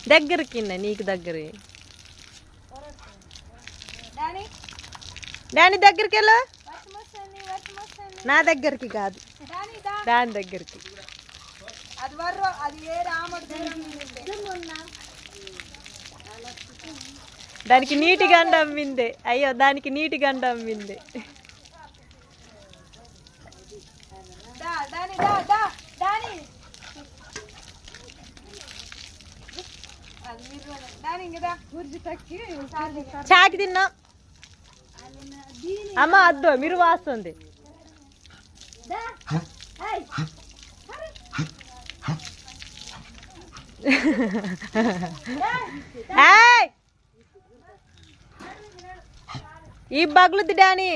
దగ్గరికి నీకు దగ్గర దాని దగ్గరికి వెళ్ళు నా దగ్గరికి కాదు దాని దగ్గరికి దానికి నీటి గంట అమ్మిందే అయ్యో దానికి నీటి గంట అమ్మిందే చాకి తిన్నా అమ్మ అద్దు మీరు వాస్తుంది ఈ బగ్లుద్ది డానీ